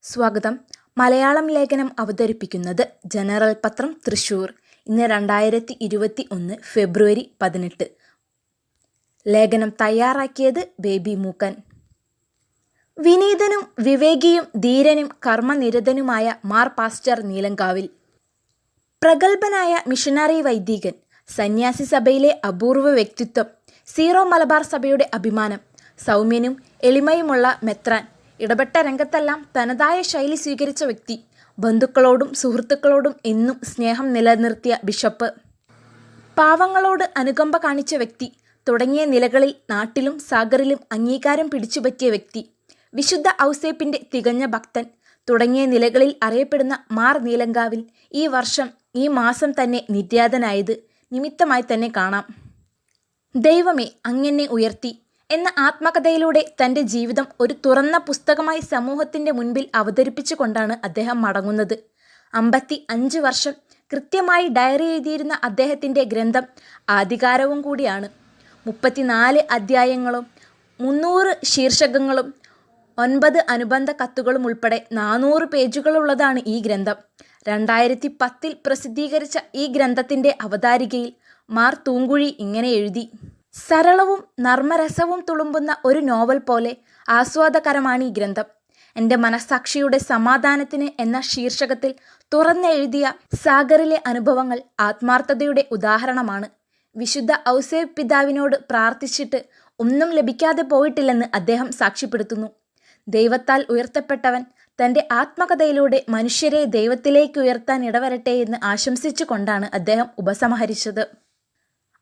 സ്വാഗതം. മലയാളം ലേഖനം അവതരിപ്പിക്കുന്നത് ജനറൽ പത്രം തൃശൂർ. ഇന്ന് 2021 ഫെബ്രുവരി 18. ലേഖനം തയ്യാറാക്കിയത് ബേബി മൂക്കൻ. വിനീതനും വിവേകിയും ധീരനും കർമ്മനിരതനുമായ മാർ പാസ്റ്റർ നീലങ്കാവിൽ. പ്രഗത്ഭനായ മിഷനറി വൈദികൻ, സന്യാസി സഭയിലെ അപൂർവ വ്യക്തിത്വം, സീറോ മലബാർ സഭയുടെ അഭിമാനം, സൗമ്യനും എളിമയുമുള്ള മെത്രാൻ, ഇടപെട്ട രംഗത്തെല്ലാം തനതായ ശൈലി സ്വീകരിച്ച വ്യക്തി, ബന്ധുക്കളോടും സുഹൃത്തുക്കളോടും എന്നും സ്നേഹം നിലനിർത്തിയ ബിഷപ്പ്, പാവങ്ങളോട് അനുകമ്പ കാണിച്ച വ്യക്തി തുടങ്ങിയ നിലകളിൽ നാട്ടിലും സാഗറിലും അംഗീകാരം പിടിച്ചുപറ്റിയ വ്യക്തി, വിശുദ്ധ ഔസേപ്പിൻ്റെ തികഞ്ഞ ഭക്തൻ തുടങ്ങിയ നിലകളിൽ അറിയപ്പെടുന്ന മാർ നീലങ്കാവിൽ ഈ വർഷം ഈ മാസം തന്നെ നിര്യാതനായത് നിമിത്തമായി തന്നെ കാണാം. ദൈവമേ അങ്ങെന്നെ ഉയർത്തി എന്ന ആത്മകഥയിലൂടെ തൻ്റെ ജീവിതം ഒരു തുറന്ന പുസ്തകമായി സമൂഹത്തിൻ്റെ മുൻപിൽ അവതരിപ്പിച്ചു കൊണ്ടാണ് അദ്ദേഹം മടങ്ങുന്നത്. 55 വർഷം കൃത്യമായി ഡയറി എഴുതിയിരുന്ന അദ്ദേഹത്തിൻ്റെ ഗ്രന്ഥം ആധികാരവും കൂടിയാണ്. 34 അധ്യായങ്ങളും 300 ശീർഷകങ്ങളും 9 അനുബന്ധ കത്തുകളും ഉൾപ്പെടെ 400 പേജുകളുള്ളതാണ് ഈ ഗ്രന്ഥം. 2010 പ്രസിദ്ധീകരിച്ച ഈ ഗ്രന്ഥത്തിൻ്റെ അവതാരികയിൽ മാർ തൂങ്കുഴി ഇങ്ങനെ എഴുതി: സരളവും നർമ്മരസവും തുളുമ്പുന്ന ഒരു നോവൽ പോലെ ആസ്വാദകരമാണ് ഈ ഗ്രന്ഥം. എൻ്റെ മനസ്സാക്ഷിയുടെ സമാധാനത്തിന് എന്ന ശീർഷകത്തിൽ തുറന്നെഴുതിയ സാഗറിലെ അനുഭവങ്ങൾ ആത്മാർത്ഥതയുടെ ഉദാഹരണമാണ്. വിശുദ്ധ ഔസേപ്പ് പിതാവിനോട് പ്രാർത്ഥിച്ചിട്ട് ഒന്നും ലഭിക്കാതെ പോയിട്ടില്ലെന്ന് അദ്ദേഹം സാക്ഷ്യപ്പെടുത്തുന്നു. ദൈവത്താൽ ഉയർത്തപ്പെട്ടവൻ തൻ്റെ ആത്മകഥയിലൂടെ മനുഷ്യരെ ദൈവത്തിലേക്ക് ഉയർത്താൻ ഇടവരട്ടെ എന്ന് ആശംസിച്ചു കൊണ്ടാണ് അദ്ദേഹം ഉപസംഹരിച്ചത്.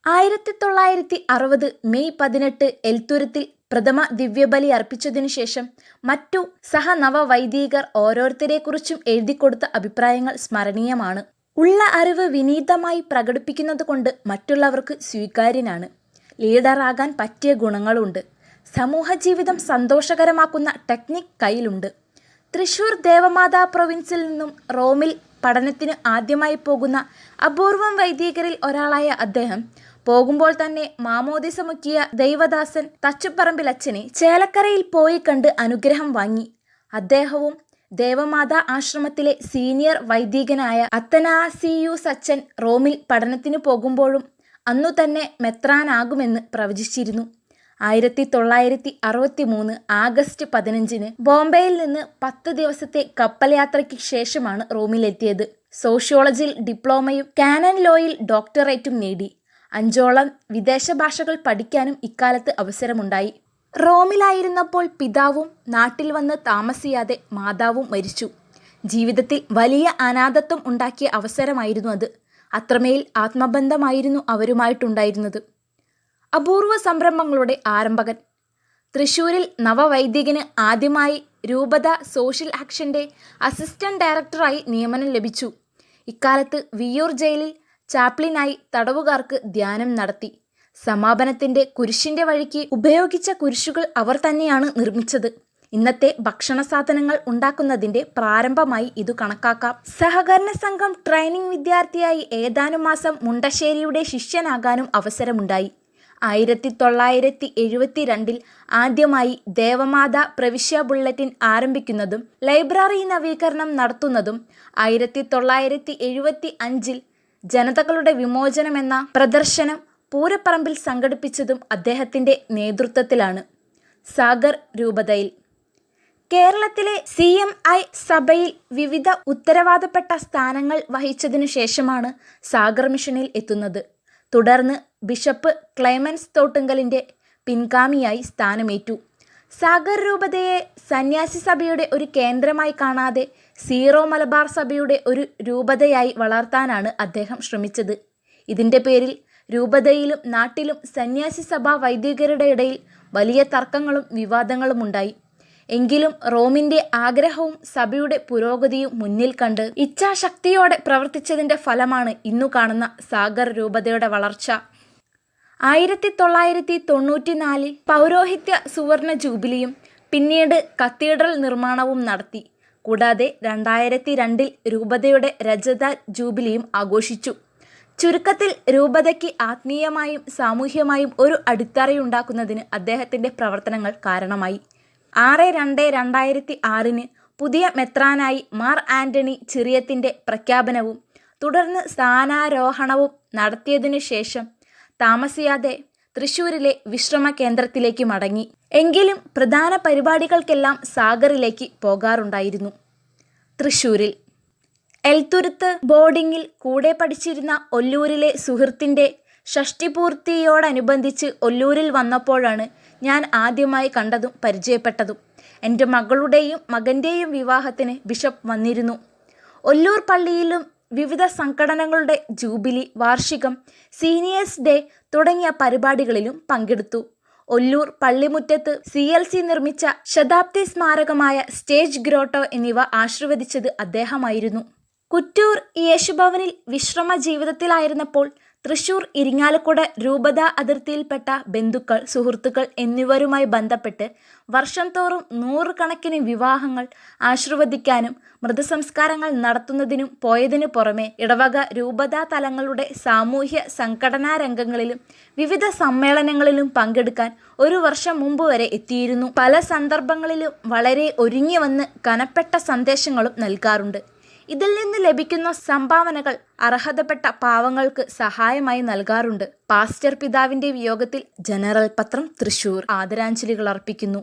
1960 മെയ് 18 എൽത്തുരുത്തിൽ പ്രഥമ ദിവ്യബലി അർപ്പിച്ചതിനു ശേഷം മറ്റു സഹനവവൈദികർ ഓരോരുത്തരെക്കുറിച്ചും എഴുതിക്കൊടുത്ത അഭിപ്രായങ്ങൾ സ്മരണീയമാണ്. ഉള്ള അറിവ് വിനീതമായി പ്രകടിപ്പിക്കുന്നത് കൊണ്ട് മറ്റുള്ളവർക്ക് സ്വീകാര്യനാണ്. ലീഡറാകാൻ പറ്റിയ ഗുണങ്ങളുണ്ട്. സമൂഹജീവിതം സന്തോഷകരമാക്കുന്ന ടെക്നിക് കയ്യിലുണ്ട്. തൃശൂർ ദേവമാതാ പ്രൊവിൻസിൽ നിന്നും റോമിൽ പഠനത്തിന് ആദ്യമായി പോകുന്ന അപൂർവം വൈദികരിൽ ഒരാളായ അദ്ദേഹം പോകുമ്പോൾ തന്നെ മാമോദിസ മുക്കിയ ദൈവദാസൻ തച്ചുപറമ്പിലച്ഛനെ ചേലക്കരയിൽ പോയി കണ്ട് അനുഗ്രഹം വാങ്ങി. അദ്ദേഹവും ദേവമാതാ ആശ്രമത്തിലെ സീനിയർ വൈദികനായ അത്തനാസിയൂസ് അച്ഛൻ റോമിൽ പഠനത്തിന് പോകുമ്പോഴും അന്നു തന്നെ മെത്രാനാകുമെന്ന് പ്രവചിച്ചിരുന്നു. 1963 ആഗസ്റ്റ് 15 ബോംബെയിൽ നിന്ന് 10 ദിവസത്തെ കപ്പൽ യാത്രയ്ക്ക് ശേഷമാണ് റോമിലെത്തിയത്. സോഷ്യോളജിയിൽ ഡിപ്ലോമയും കാനൻ ലോയിൽ ഡോക്ടറേറ്റും നേടി. 5ഓളം വിദേശ ഭാഷകൾ പഠിക്കാനും ഇക്കാലത്ത് അവസരമുണ്ടായി. റോമിലായിരുന്നപ്പോൾ പിതാവും നാട്ടിൽ വന്ന് താമസിയാതെ മാതാവും മരിച്ചു. ജീവിതത്തിൽ വലിയ അനാഥത്വം ഉണ്ടാക്കിയ അവസരമായിരുന്നു അത്. അത്രമേൽ ആത്മബന്ധമായിരുന്നു അവരുമായിട്ടുണ്ടായിരുന്നത്. അപൂർവ സംരംഭങ്ങളുടെ ആരംഭകൻ. തൃശൂരിൽ നവവൈദികന് ആദ്യമായി രൂപത സോഷ്യൽ ആക്ഷൻ്റെ അസിസ്റ്റന്റ് ഡയറക്ടറായി നിയമനം ലഭിച്ചു. ഇക്കാലത്ത് വിയ്യൂർ ജയിലിൽ ചാപ്ലിനായി തടവുകാർക്ക് ധ്യാനം നടത്തി. സമാപനത്തിൻ്റെ കുരിശിൻ്റെ വഴിക്ക് ഉപയോഗിച്ച കുരിശുകൾ അവർ തന്നെയാണ് നിർമ്മിച്ചത്. ഇന്നത്തെ ഭക്ഷണ സാധനങ്ങൾ ഉണ്ടാക്കുന്നതിൻ്റെ പ്രാരംഭമായി ഇത് കണക്കാക്കാം. സഹകരണ സംഘം ട്രെയിനിങ് വിദ്യാർത്ഥിയായി ഏതാനും മാസം മുണ്ടശ്ശേരിയുടെ ശിഷ്യനാകാനും അവസരമുണ്ടായി. 1972 ആദ്യമായി ദേവമാതാ പ്രവിശ്യ ബുള്ളറ്റിൻ ആരംഭിക്കുന്നതും ലൈബ്രറി നവീകരണം നടത്തുന്നതും 1975 ജനതകളുടെ വിമോചനമെന്ന പ്രദർശനം പൂരപ്പറമ്പിൽ സംഘടിപ്പിച്ചതും അദ്ദേഹത്തിൻ്റെ നേതൃത്വത്തിലാണ്. സാഗർ രൂപതയിൽ കേരളത്തിലെ CMI സഭയിൽ വിവിധ ഉത്തരവാദപ്പെട്ട സ്ഥാനങ്ങൾ വഹിച്ചതിനു ശേഷമാണ് സാഗർ മിഷനിൽ എത്തുന്നത്. തുടർന്ന് ബിഷപ്പ് ക്ലെമൻസ് തോട്ടുങ്കലിൻ്റെ പിൻഗാമിയായി സ്ഥാനമേറ്റു. സാഗർ രൂപതയെ സന്യാസി സഭയുടെ ഒരു കേന്ദ്രമായി കാണാതെ സീറോ മലബാർ സഭയുടെ ഒരു രൂപതയായി വളർത്താനാണ് അദ്ദേഹം ശ്രമിച്ചത്. ഇതിൻ്റെ പേരിൽ രൂപതയിലും നാട്ടിലും സന്യാസി സഭാ വൈദികരുടെ ഇടയിൽ വലിയ തർക്കങ്ങളും വിവാദങ്ങളും ഉണ്ടായി. എങ്കിലും റോമിൻ്റെ ആഗ്രഹവും സഭയുടെ പുരോഗതിയും മുന്നിൽ കണ്ട് ഇച്ഛാശക്തിയോടെ പ്രവർത്തിച്ചതിൻ്റെ ഫലമാണ് ഇന്നു കാണുന്ന സാഗർ രൂപതയുടെ വളർച്ച. 1994 പൗരോഹിത്യ സുവർണ ജൂബിലിയും പിന്നീട് കത്തീഡ്രൽ നിർമ്മാണവും നടത്തി. കൂടാതെ 2002 രൂപതയുടെ രജത ജൂബിലിയും ആഘോഷിച്ചു. ചുരുക്കത്തിൽ രൂപതയ്ക്ക് ആത്മീയമായും സാമൂഹ്യമായും ഒരു അടിത്തറയുണ്ടാക്കുന്നതിന് അദ്ദേഹത്തിൻ്റെ പ്രവർത്തനങ്ങൾ കാരണമായി. 6/2/2006 പുതിയ മെത്രാനായി മാർ ആന്റണി ചിറിയത്തിൻ്റെ പ്രഖ്യാപനവും തുടർന്ന് സ്ഥാനാരോഹണവും നടത്തിയതിനു ശേഷം താമസിയാതെ തൃശ്ശൂരിലെ വിശ്രമ കേന്ദ്രത്തിലേക്ക് മടങ്ങി. എങ്കിലും പ്രധാന പരിപാടികൾക്കെല്ലാം സാഗറിലേക്ക് പോകാറുണ്ടായിരുന്നു. തൃശ്ശൂരിൽ എൽത്തുരുത്ത് ബോർഡിങ്ങിൽ കൂടെ പഠിച്ചിരുന്ന ഒല്ലൂരിലെ സുഹൃത്തിൻ്റെ ഷഷ്ടിപൂർത്തിയോടനുബന്ധിച്ച് ഒല്ലൂരിൽ വന്നപ്പോഴാണ് ഞാൻ ആദ്യമായി കണ്ടതും പരിചയപ്പെട്ടതും. എൻ്റെ മകളുടെയും മകൻ്റെയും വിവാഹത്തിന് ബിഷപ്പ് വന്നിരുന്നു. ഒല്ലൂർ പള്ളിയിലും വിവിധ സംഘടനകളുടെ ജൂബിലി, വാർഷികം, സീനിയേഴ്സ് ഡേ തുടങ്ങിയ പരിപാടികളിലും പങ്കെടുത്തു. ഒല്ലൂർ പള്ളിമുറ്റത്ത് CLC നിർമ്മിച്ച ശതാബ്ദി സ്മാരകമായ സ്റ്റേജ് ഗ്രോട്ടോ എന്നിവ ആശീർവദിച്ചത് അദ്ദേഹമായിരുന്നു. കുറ്റൂർ യേശുഭവനിൽ വിശ്രമ ജീവിതത്തിലായിരുന്നപ്പോൾ തൃശ്ശൂർ ഇരിങ്ങാലക്കുട രൂപത അതിർത്തിയിൽപ്പെട്ട ബന്ധുക്കൾ, സുഹൃത്തുക്കൾ എന്നിവരുമായി ബന്ധപ്പെട്ട് വർഷം തോറും നൂറുകണക്കിന് വിവാഹങ്ങൾ ആശീർവദിക്കാനും മൃതസംസ്കാരങ്ങൾ നടത്തുന്നതിനും പോയതിനു പുറമെ ഇടവക രൂപതാ തലങ്ങളുടെ സാമൂഹ്യ സംഘടനാ രംഗങ്ങളിലും വിവിധ സമ്മേളനങ്ങളിലും പങ്കെടുക്കാൻ ഒരു വർഷം മുമ്പ് വരെ എത്തിയിരുന്നു. പല സന്ദർഭങ്ങളിലും വളരെ ഒരുങ്ങി വന്ന് കനപ്പെട്ട സന്ദേശങ്ങളും നൽകാറുണ്ട്. ഇതിൽ നിന്ന് ലഭിക്കുന്ന സംഭാവനകൾ അർഹതപ്പെട്ട പാവങ്ങൾക്ക് സഹായമായി നൽകാറുണ്ട്. പാസ്റ്റർ പിതാവിൻ്റെ വിയോഗത്തിൽ ജനറൽ പത്രം തൃശ്ശൂർ ആദരാഞ്ജലികൾ അർപ്പിക്കുന്നു.